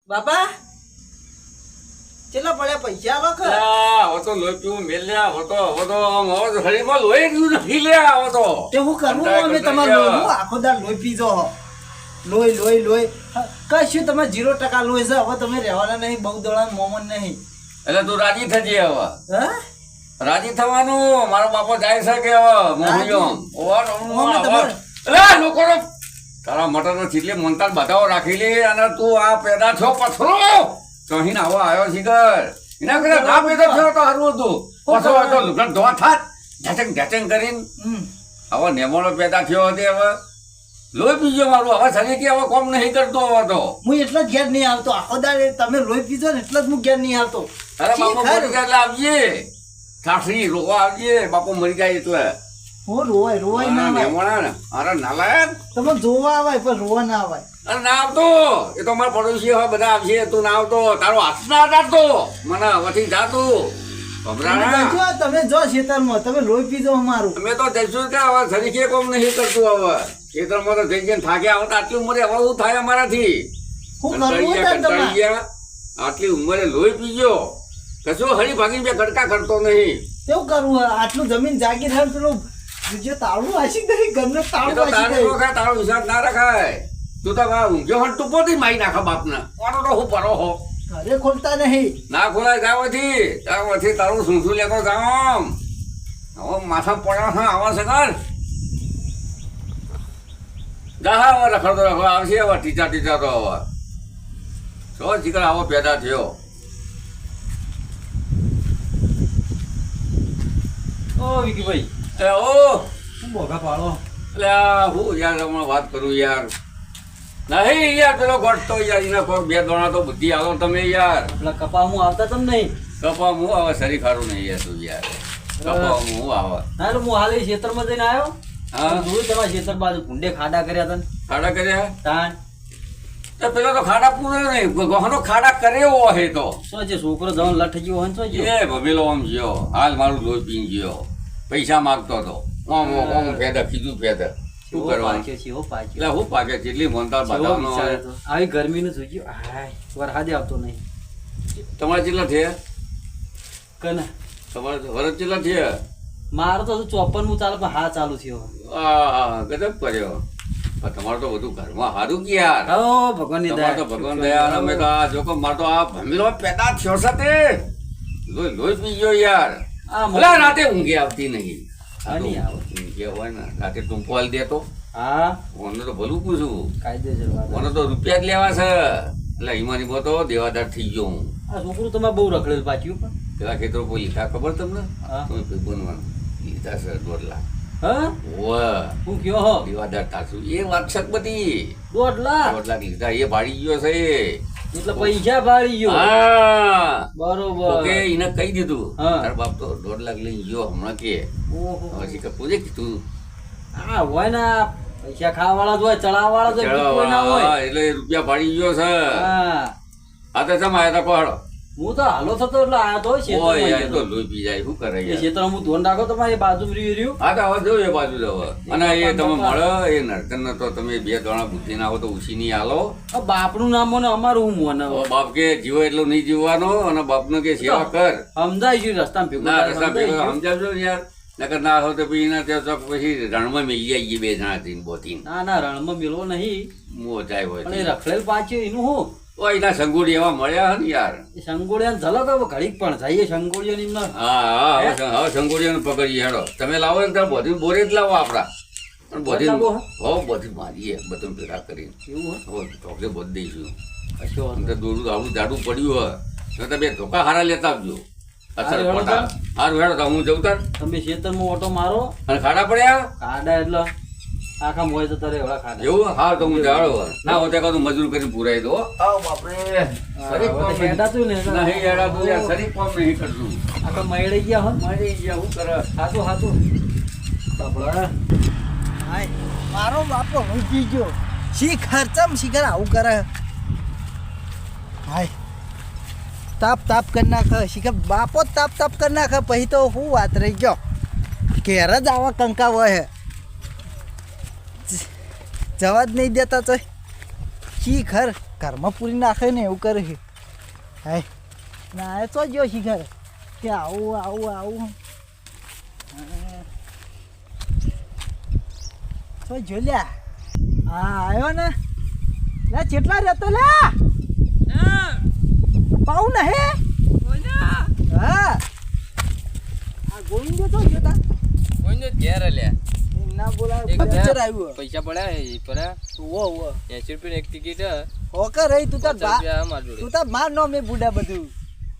બાપા ચેલા પડ્યા પૈસા લો કે હવે તો લોહી પીવું મેલ લ્યા હવે તો શરીરમાં લોહી ગયું નથી લ્યા હવે તો તે હું કરું અમે તમારું લોહી હું આખો દાડ લોહી પીજો લોહી કશું તમે 0% લોહી છે હવે તમે રહેવાના નહીં બહુ દોડા મોમન નહીં એટલે તું રાજી થજે હવે હા રાજી થવાનું મારો બાપો જાય છે કે હવે મોહણિયો લોકો તારા મટર ચીટલી મંતાર બધાઓ રાખી લે અને તું આ પેદા થયો પથરો કહીને આવો આવ્યો શિખર એના કરતા ના પેદા થયો તો સારું હતું પથરો તો લુગડા ધોવા થાત ઢેચંગ કરીને હવે નેમોનો પેદા થયો હતી હવે લોહી પીજો મારું હવે શરીર કે હવે કોમ નહીં કરતો હવે તો હું એટલો જ ઘેર નહીં આવતો આખો દાડે તમે લોહી પીજો ને એટલો જ હું ઘેર નહીં આવતો અરે બાપો મરી ગયા એટલે આવજે સાસરી રોવા આવજે બાપો મરી ગયા એટલે હું રોવાય ના નેમોણા ને અરે નાલાયક તમે જોવા આવાય પણ રોવા ના આવાય અરે ના આવતો એ તો મારા પડોશી હવે બધા આવશે તું ના આવતો તારો હાથ ના અડાડતો મને હવેથી જાતું તમે જો ખેતરમાં તમે લોહી પીજો અમારું અમે તો જઈશું કે હવે શરીકે કોમ નહીં કરતું હવે ખેતરમાં તો જઈ જઈને થાક્યા હવે આટલી ઉંમરે હવે શું થાય અમારાથી આટલી ઉંમરે લોહી પીજો કશું હરી ભાગીને બે ગડકા કરતો નહીં કેવું કરવું આટલું જમીન જાગી થાય પેલું જે તાળું આશી દઈ ઘરને તાળું તારો હિસાબ ના રખાય તું તો ઊંઘ્યો હટ તું પોતી મારી નાખા બાપના કોનો તો હું પરો હો ઘરે ખોલતા નહીં ના ખોલાય જાવથી તારું શું લેતો જામ હવે માથા પડ્યા હા આવા છે કર જા હવે રખડતો આવશે હવે ટીચા તો હવે છો ચીકર આવો પેદા થયો ઓ વિકીભાઈ ઓ શું બોગા પાડો એટલે હું યાર હમણાં વાત કરું યાર નહીં યાર પેલો ઘટતો યાર એના પર બે દોણા તો બુદ્ધિ આવો તમે યાર પેલા કપા હું આવતા તમ નહીં કપા હું આવે શરી ખારું નહીં યાર તું યાર કપા હું આવે ના એટલે હું હાલ ખેતરમાં જઈને આવ્યો હા જોયું તમારા ખેતર બાજુ ભૂંડે ખાડા કર્યા હતા ખાડા કર્યા તાન તો પેલો તો ખાડા પૂરો નહીં ગહનો ખાડા કર્યો હે તો શું છે છોકરો જવાનો લઠ ગયો હોય શું છે એ ભમેલો આમ ગયો હાલ મારું લોહી પીને ગયો પૈસા માગતો હતો ઓમ ફેદા કીધું ફેદા શું કરવાનું એટલે હું પાકે જેટલી મોનતા બધાનો આવી ગરમીનું જોઈજો હાય વરસાદે આવતો નહીં તમારા જેટલા થયા કને તમારે વરસ જેટલા થયા મારો તો 54 ચાલે પણ હા ચાલુ થયો ગજબ કર્યો તમારું તો બધું ઘરમાં સારું કે યાર હો ભગવાનની દયા તો ભગવાન દયા અમે તો આ જોકો માર તો આ ભમેલો પેદા થયો છે તે લોહી પી ગયો યાર ભલા રાતે ઊંઘે આવતી નહીં ઊંઘે હોય ને રાતે ટૂંકો હાલ દેતો હા મને તો ભલું પૂછું કાયદેસર મને તો રૂપિયા જ લેવા છે એટલે હિમાની તો દેવાદાર થઈ ગયો હું આ છોકરું તમે બહુ રખડેલ પાછું પણ પેલા ખેતરો કોઈ લીધા ખબર તમને હા તમે બનવાનું લીધા છે 2 લાખ હા વાહ હું કયો હો દેવાદાર થાશું એ વાત છે બધી 2 લાખ 2 લાખ લીધા એ ભાડી ગયો છે એટલે પૈસા ભાળી ગયો હા બરોબર ઓકે એને કહી દીધું હા. તાર બાપ તો 2 લાખ લઈને ગયો હમણાં કે ઓહો પછી કે પૂછે કીધું હા હોય ને પૈસા ખાવા વાળા જ હોય ચડાવવા વાળા જ હોય કોઈ ના હોય એટલે એ રૂપિયા ભાડી ગયો છે હા આ તો જમા આવ્યા કોહડો હું તો હાલો થતો એટલે આયા તો ઓય યાર તો ક્ષેત્રમાં લોહી પી જાય શું કરે એ યાર ક્ષેત્ર હું ધોન રાખો તમારે બાજુ રહ્યું હા તો હવે જોયું એ બાજુ જ હવે અને એ તમે મળો એ નર્તન તો તમે 2 દોણા બુદ્ધિ ના આવો તો ઉછી નહીં હાલો બાપનું નામ ને અમારું હું મોને બાપ કે જીવો એટલો નહીં જીવવાનો અને બાપનો કે સેવા કર સમજાય છે રસ્તામાં ભેગું ના થાય, રસ્તા સમજાય ભેગો છે. સમજાવજો ને યાર નકર ના હોય તો પછી એના ત્યાં ચોક પછી રણમાં મિલી આવીએ 2 જણા થઈને બોતીને ના ના રણમાં મેળવો નહીં મો જાય પણ હોય એ રખડેલ પાછું એનું હું ઓય એના સંગોડી એવા મળ્યા ને યાર એ સંગોળિયાને ઝલક હવે ઘડીક પણ જઈએ સંગોળિયાની એમના હા હવે સંગોડીઓને પકડીએ હેડો તમે લાવો ને તો બધી બોરે જ લાવો આપડા પણ બધી લાવો, હો બધી મારીએ બધું ભેગા કરીને એવું હોય હવે ચોકલે બધી દઈશું કશો વાંધો આમ તો દોડું આવું જાડું પડ્યું હોય તો તમે 2 ધોકા હારા લેતા આવજો અસર હારું, પડતા હારું હેડો તો હું જઉં તાર તમે ખેતરમાં ઓટો મારો અને ખાડા પડ્યા કાડા એટલે આખા મોય તો તારે એવડા ખાડા એવું હા તો હું જાડો ના હોતે કાં તો મજૂર કરીને પુરાઈ દો આવ બાપરે શરીફ હવે તો કોમ હેડાતું ને નહીં યાર તું યાર શરીફ કોમ નહીં કરતું આખા મળી ગયા હો મારી ગયા હું કરે હાથું હાથું બાપડા હાય મારો બાપો મૂકી ગયો શી ખર્ચમ શીખર આવું કરે હાય તાપ કરી નાખે શીખર બાપો તાપ કરી નાખે પછી તો હું વાત રહી ગયો ઘેર જ આવા કંકા હોય જવા જ નહીં દેતા તો શીખર ઘરમાં પૂરી નાખે ને એવું કરે છે હાય ના એ તો જો શીખર કે આવું આવું આવું તો જો લ્યા હા આવ્યો ને લે કેટલા રહેતો લે પાઉ ને હે હા આ ગોવિંદ તો જોતા ના બોલાય પિક્ચર આવ્યું પૈસા પડ્યા એ પડ્યા વો વો 80 રૂપિયા એક ટિકિટ ઓકે રહી તું તાર માર નો મેં બુડા બધું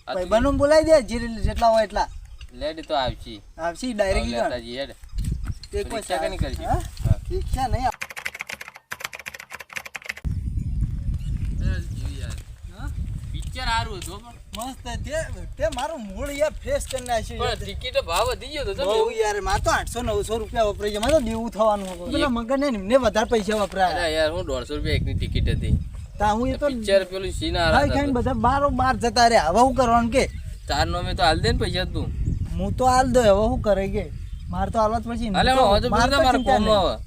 ભાઈ બનો બોલાવી દે જેટલા હોય એટલા લેડ તો આવશી ડાયરેક્ટલી લેતાજી હેડ એક રિક્ષા કની કરશી? રિક્ષા નહીં પિક્ચર સારું હતું મસ્ત તે મારું મૂળ યાર ફ્રેશ કરી નાખ્યું પણ ટિકિટ ભાવ વધી ગયો તો બહુ યાર માર તો 800-900 રૂપિયા વપરાય છે મારે તો દેવું થવાનું પેલા મગન ને એમને વધારે પૈસા વપરાય યાર હું 150 રૂપિયા એકની ટિકિટ હતી તા હું એ તો પિક્ચર પેલું સીન ખાઈ ખાઈને બધા બાર જતા રે હવે શું કરવાનું કે ચાર નો મેં તો હાલ દે ને પૈસા તું હું તો હાલ દો હવે શું કરે કે મારે તો હાલત પછી હાલે હું હજુ મારે તો મારે ચિંતા કોમ નહીં. આવે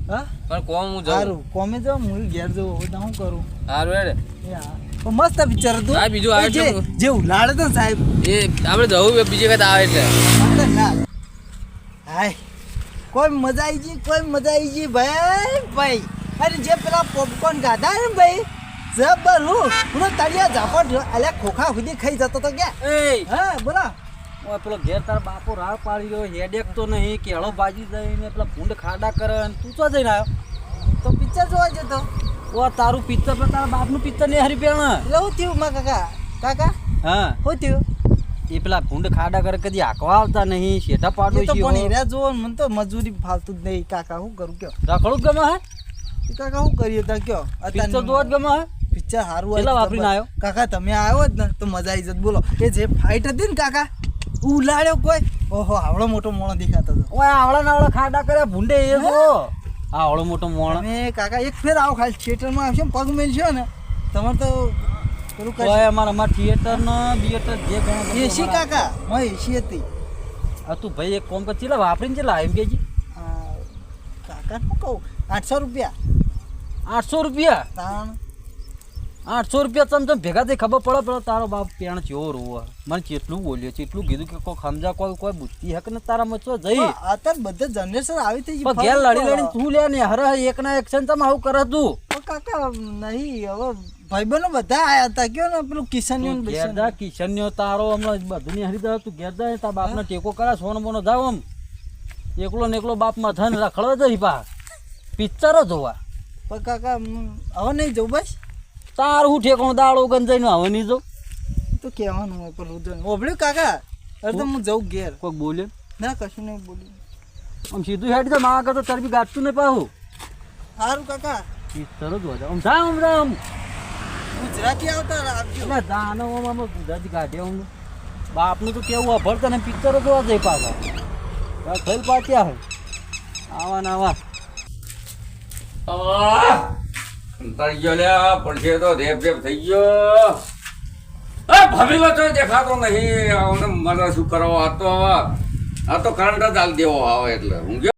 હા પણ કોમ હું જાઉં સારું કોમે જો હું ઘેર જવું હવે તો શું કરું સારું હેડ એ હા તો મસ્ત પિક્ચર હતું હા, બીજું આવે જે તો- જે ઉલાડે તો સાહેબ એ આપણે જવું બીજી વખત આવે એટલે ખતરનાક. હાય કોઈ મજા આવી ગઈ ભાઈ ભાઈ અરે જે પેલા પોપકોર્ન ખાધા ને ભાઈ જબર હું તળિયા ઝાપટ અલ્યા ખોખા સુધી ખાઈ જતો તો ક્યાં એ હા બોલા ઓય પેલો ઘેર તાર બાપો રાહ પાડી રહ્યો હેડેક તો નહીં કેળો ભાજી જઈને પેલા ભૂંડ ખાડા કરે અને તું તો જઈને આવ્યો તો પિક્ચર જોવા જતો ઓ તારું પિક્ચર પર તારા બાપનું પિક્ચર નહીં હરી પેણ એટલે હું થયું માં કાકા હા શું થયું એ પેલા ભૂંડ ખાડા કરે કદી હાંકવા આવતા નહીં શેઠા પાડો એ તો છે પણ હીરા જોવો ને મને તો મજૂરી ફાવતું જ નહીં કાકા શું કરું કયો રખડું જ ગમે હે કાકા શું કરીએ તા કયો પિક્ચર જોવા જ ગમે હે પિક્ચર સારું કેટલા વાપરીને આવ્યો? કાકા તમે આવ્યો જ ને તો મજા આવી જત બોલો એ જે ફાઇટ હતી ને કાકા ઉલાડ્યો કોઈ ઓહો આવડો મોટો મોણો દેખાતો હતો ઓય આવડા નાવડા ખાડા કરે ભૂંડે એ જો આવડો મોટો મોણ અને કાકા એક ફેર આવો ખાલી થિયેટરમાં આવશે ને પગ મેલશો ને તમારે તો પેલું ઓય અમારા થિયેટર ને થિયેટર જે ગણો એસી કાકા માં એસી હતી આ તું ભાઈ એક કોમ કર ચેલા વાપરીને ચેલા એમ કેજી કાકા શું કહું 800 રૂપિયા 800 રૂપિયા તાણ 800 રૂપિયા ચમચમ ભેગા થઈ ખબર પડે પેલો તારો બાપ પેણ ચેવો રોવા મને કેટલું બોલ્યો કેટલું કીધું કે કોઈ સમજા કોઈ બુદ્ધિ હક ને તારા મચો જઈ અત્યારે બધા જનરેશન આવી થઈ પણ ઘેર લડી લડી તું લે ને હર એકના એક્શન તમે આવું કરે તું કાકા નહીં હવે ભાઈબંધો બધા આયા હતા કયો ને પેલું કિશન ઘેર જા કિશન્યો તારો હમણાં બધું ની હરી દે તું ઘેર જા તારા બાપને ટેકો કરે સોનો બોનો જાવ આમ એકલો ને એકલો બાપમાં ધન રખડવા જઈ પા પિક્ચરો જોવા પણ કાકા હવે નહીં જવું બસ તારું હું ઠેકોણ દાડો ગંજાઈ હવે નહીં જો તો કહેવાનું હોય પેલું તો ઓભળ્યું કાકા અરે તો હું જઉં ઘેર કોઈક બોલ્યો ના કશું નહીં બોલ્યું આમ સીધું હેડ છે મારા કરતો ચરબી ગાંઠતું નહીં પાહું સારું કાકા પિક્ચરો જોવા આમ જા આમ રામ ગુજરાતી આવતા રાખજો એટલે જાનો આમ ગુજરાતી કાઢે આમ બાપનું તો કેવું અભરતા ને પિક્ચરો જોવા જઈ પાછા થઈ પાછ્યા હોય આવા ને આવા કંટાળી ગયો લ્યા પડશે તો ધેપ ધેપ થઈ ગયો ભમીલો તો દેખાતો નહીં મને શું કરો આ તો કરંટ જ હાલ દેવો આવે એટલે હું ગયો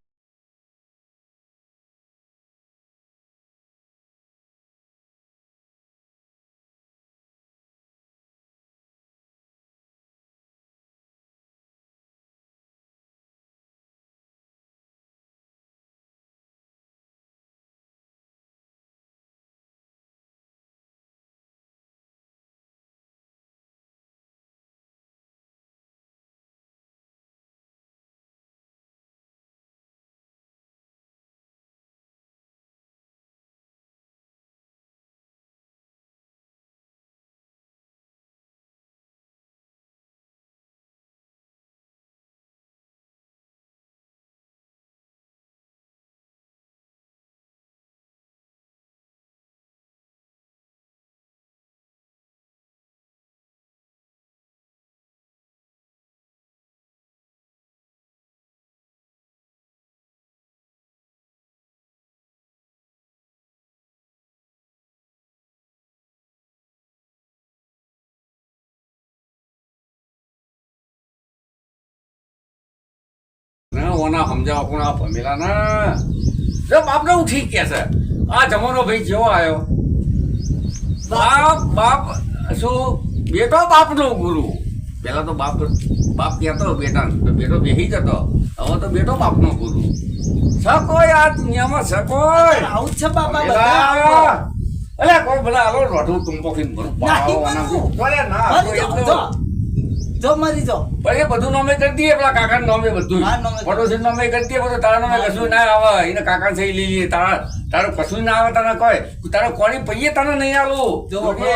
ઓના સમજાવો કોણ આ ભમેલાના જો બાપને ઉઠી કે છે આ જમાનો ભાઈ જેવો આવ્યો બાપ શું બેટો બાપનો ગુરુ પેલા તો બાપ કહેતો બેટા તો બેટો બેસી જતો હવે તો બેટો બાપનો ગુરુ સકોય આ દુનિયામાં સકોય આવું જ છે બાપા બધા. અલે કોઈ ભલા આલો રોઠું તુંપો ખીન ભરું નાખી પાવાનો પાડું. બોલે ના મરી જાઓ, જો. જો મરી જાઓ. પણ એ બધું નામે કરી દઈએ પેલા કાકા નામે બધું હા, નામે. પડોશી નામે કરી દઈએ બધું તારા નામે કશું ના આવે એને કાકા થઈ લઈએ તારું કશું ના આવે તને કોઈ તારો કોણી પૈયે તને નહીં આલું જો જોકે.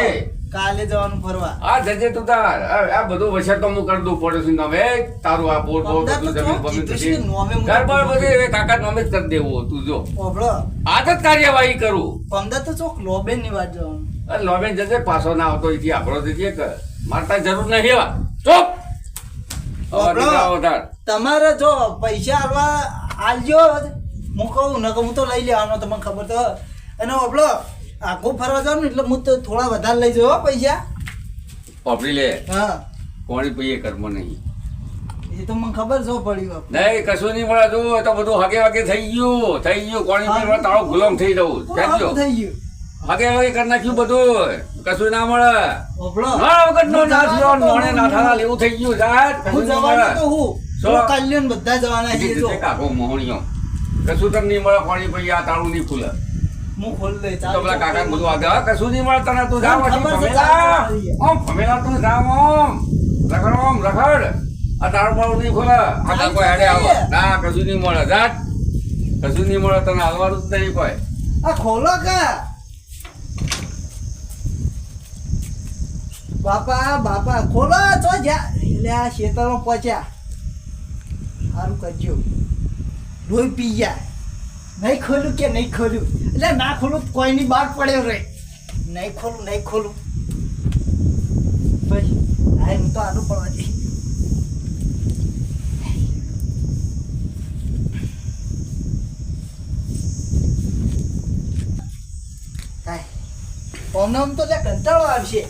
કાલે જવાનું ફરવા. આ જજે તું તાર આ બધું વછેર તો હું કરી દઉં પડોશી નામે તારું આ બોર બોર પંદર બધું તો જમીન જો બમીન કીધું બધી છે, નોમે હું ઘર બાર કરી બધું એ કાકા નામે જ કરી દેવું તું જો ઓભળો. આજ જ કાર્યવાહી કરું પંદર તો ચોક લોબેન ની વાત જવાનું. અરે લોબેન જજે પાછો ના આવતો અહીંથી આપણો જજે કે મારતા જરૂર નહીં એવા ચોપ ઓભળો. તમારે જો પૈસા આલવા આલજો હું કહું ન હું તો લઈ લેવાનો તમને ખબર તો અને ઓભળો આખું ફરવા જવાનું એટલે હું તો થોડા વધારે લઈ જાઉં હો પૈસા. વાપરી લે હા કોણી પૈયે કર્મ નહીં એ તો મને ખબર જો પડી બાપ. નહીં કશું નહીં મળે જો તો બધું હગે વગે થઈ ગયું કોણી પીવા તારો ગુલામ થઈ જવું કહેજો આવું થઈ ગયું. હગે વગે કરી નાખ્યું બધું કશું ના મળે ઓભળો. ના વગર નો હું ના જવાનો થયો તો નોણે હું. ના થાલા લેવું થઈ ગયું સાહેબ હું કશું નહીં જવાનો તો મળે હું. શું? હું કલ્યાણ બધા જવાના છીએ જો. કાકો મોહણીઓ કશું તને નહીં મળે કોણી પૈયા આ તાળું નહીં ખુલે હું ખોલ દઈ તો પેલા કાકા બધું આગળ હા, કશું નહીં મળે તને તું જા મને પછી ખબર છે, ભમેલા ચાલ. ઓમ ભમેલા તું જા ઓમ રખડ આ તારું પાડું નહીં ખોલે આ કાકો હેડે આવો ના કશું નહીં મળે જાટ કશું નહીં મળે તને હાલવાનું જ નહીં કોઈ આ ખોલો કા બાપા ખોલો તો જા એટલે આ ખેતરમાં પહોંચ્યા સારું કરજો લોહી પી જાય નહીં ખોલું કે નહીં ખોલું એટલે ના ખોલું તો કોઈની બહાર પડ્યો રે નહીં ખોલું પછી હા હું તો આનું પડવા દે આમ તો લે કંટાળો આવશે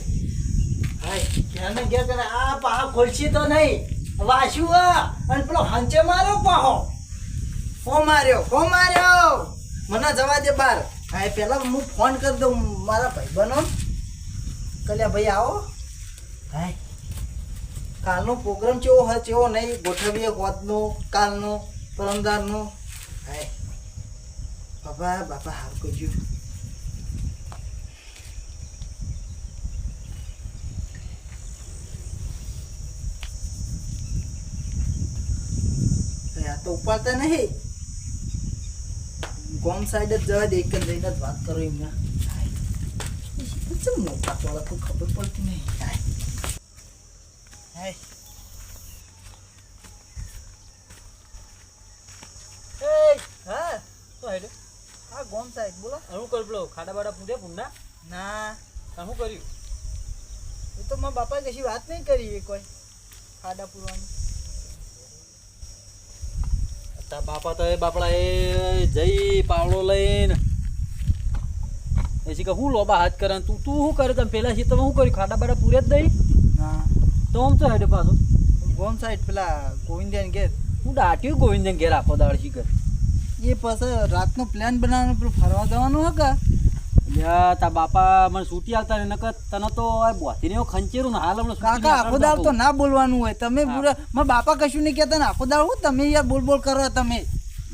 હાય ક્યાં ને ક્યાં કરે આ પાહા ખોલશે તો નહીં વાસ્યું અને પેલો હંચે માર્યો પાહો કો માર્યો મને જવા દે બાર હા પેલા હું ફોન કરી દઉં મારા ભાઈબંધો કલ્યા ભાઈ આવો હાય કાલનો પ્રોગ્રામ કેવો હોય કેવો નહીં ગોઠવીએ હોતનો કાલનો પરમદારનો હાય બાપા હાર કરજો તો ઉપાડતા નહીં ગોમ સાઈડ જ જવા દે એક જ જઈને જ વાત કરો એમને મોટા વાળા તો ખબર પડતી નહીં હા તો હેડે હા ગોમ સાઈડ બોલો શું કર પેલો ખાડા બાડા પૂર્યા પૂરના ના શું કર્યું એ તો મારા બાપાએ કશી વાત નહીં કરી એ કોઈ ખાડા પૂરવાની તારા બાપા તો એ બાપડા એ જઈ પાવડો લઈને એસી કે હું લોબા હાથ કરે તું શું કરે તમે પેલા છે તમે શું કર્યું ખાડા બાડા પૂરે જ દઈ હા તો આમ તો હેડે પાછો ગોમ સાઈડ પેલા ગોવિંદન ઘેર હું દાટ્યું ગોવિંદન ઘેર આખો દાળ શીખર એ પછી રાતનો પ્લાન બનાવવાનો પેલું ફરવા જવાનું હકા યા તા બાપા મને છૂટી આવતા ને નકર તને તો આ બોતીને ખંચેરું ને હાલ હમણાં છૂટી કાકા આખો દાવ તો નીકળતો. ના બોલવાનું હોય તમે હા. પૂરા મારા બાપા કશું નહીં કહેતા ને આખો દાવ હું તમે યાર બોલ કરો તમે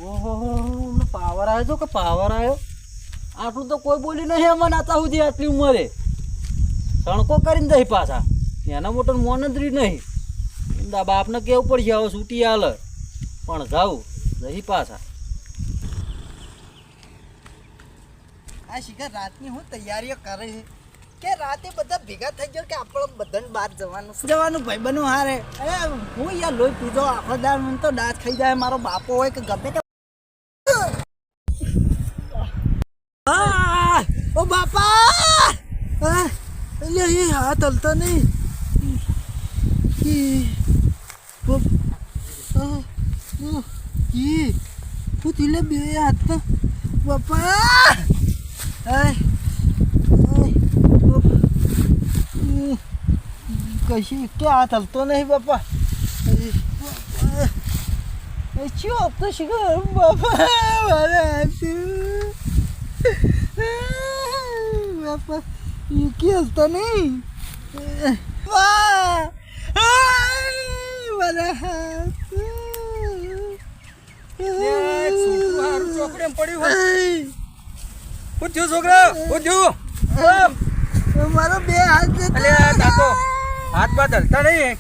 ઓહો પાવર આવ્યો તો કે પાવર આવ્યો આટલું તો કોઈ બોલી નહીં અમને આતા સુધી આટલી ઉંમરે સણકો કરીને જઈ પાછા એના મોટો મોન જ રહી નહીં બાપને કેવું પડશે હવે છૂટી હાલ પણ જાઉં જઈ પાછા આ શિખર રાતની હું તૈયારીઓ કરે છે કે રાતે બધા ભેગા થઈ ગયો કે આપણે બધાને બહાર જવાનું ભાઈ હારે અરે હું યાર લોહી પીધો આખો દાળ મને તો દાંત ખાઈ જાય મારો બાપો હોય કે ગમે તે ઓ બાપા એટલે એ હાથ હલતા નહીં હું તીલે બે હાથમાં બાપા કશી કે હાથ હલતો નહીં બાપા શું આપતો શીખર બાપા મારા બાપા એ કેલતો નહીં વાહ મારા હાથ ચોકડી પડ્યું પૂછ્યું છોકરા પૂછ્યું મારો બે હાથ અલે કાકો હાથ બાદ હલતા નહીં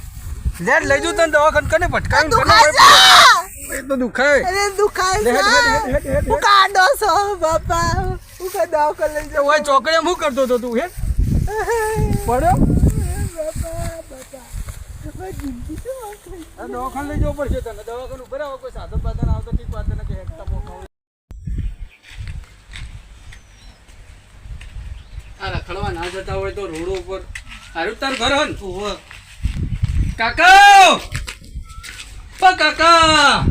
લેટ લઈ જઉં તને દવાખાને કને ભટકાયું એ તો દુખાય અરે દુખાય છે હું કાઢો છો બાપા હું કા દવાખાને લઈ જાઉં ઓય ચોકડીમાં શું કરતો હતો તું હે પડ્યો આ દવાખાને લઈ જવું પડશે તને દવાખાને ઉભા રહો કોઈ સાધન બાધન આવતો ઠીક વાત નથી હેકતા મોકા આ રખડવા ના જતા હોય તો રોડ ઉપર હારું તાર ઘર હન કાકા ઓ કાકા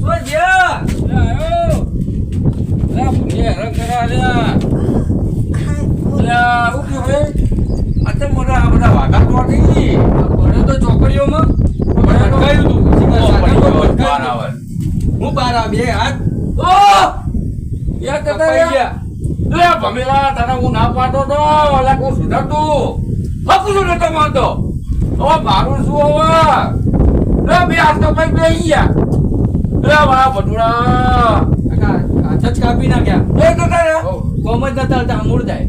ઓ જ્યા આયો લા પુને રંગ કરા લ્યા લ્યા ઉકી ભાઈ અતે મોરા આ બધા વાગા તો નથી પડ્યો તો ચોકડીઓમાં ભટકાયું તું હું બાર આ બે હાથ ઓ યાર કતા ગયા લે ભમેલા તને હું ના પાડતો તો ઓલા કો સુધર તું હકું નતો માનતો હવે મારું શું હવે લે બે હાથ તો કઈ બે ગયા લે વાહ ભટુડા કાકા હાથ જ કાપી નાખ્યા એ તો તારે કોમ જ નતા હાલતા મૂળ જાય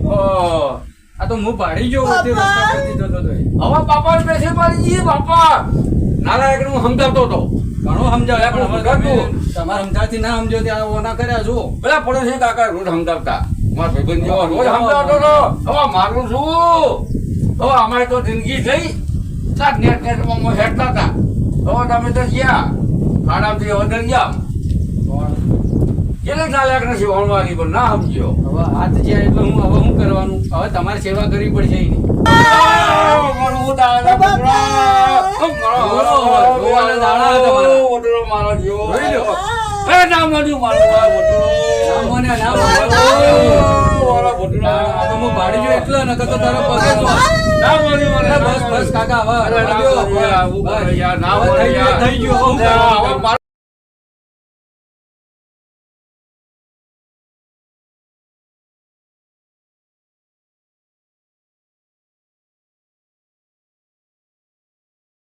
આ તો હું પાડી ગયો હોતે રસ્તા પરથી જતો તો હવે બાપા પેસે પાડી ગઈ બાપા નારાયણ હું સમજાવતો તો ઘણો સમજાવ્યા પણ હવે તમારે સમજાવતી ના સમજો ત્યાં ઓના કર્યા જો પેલા પડોશી કાકા રોજ સમજાવતા મારા ભાઈબંધ જેવો રોજ સમજાવતો તો હવે મારું શું હવે અમારે તો જિંદગી થઈ સાત નેટ હેઠતા હતા હવે તમે તો ગયા ખાડામાંથી હવે દરિયા એટલે નાલાયક નથી વણવાની પણ ના સમજ્યો હવે હાથ જ્યાં એટલે હું હવે શું કરવાનું હવે તમારે સેવા કરવી પડશે એની બસ કાકા હવે થઈ ગયો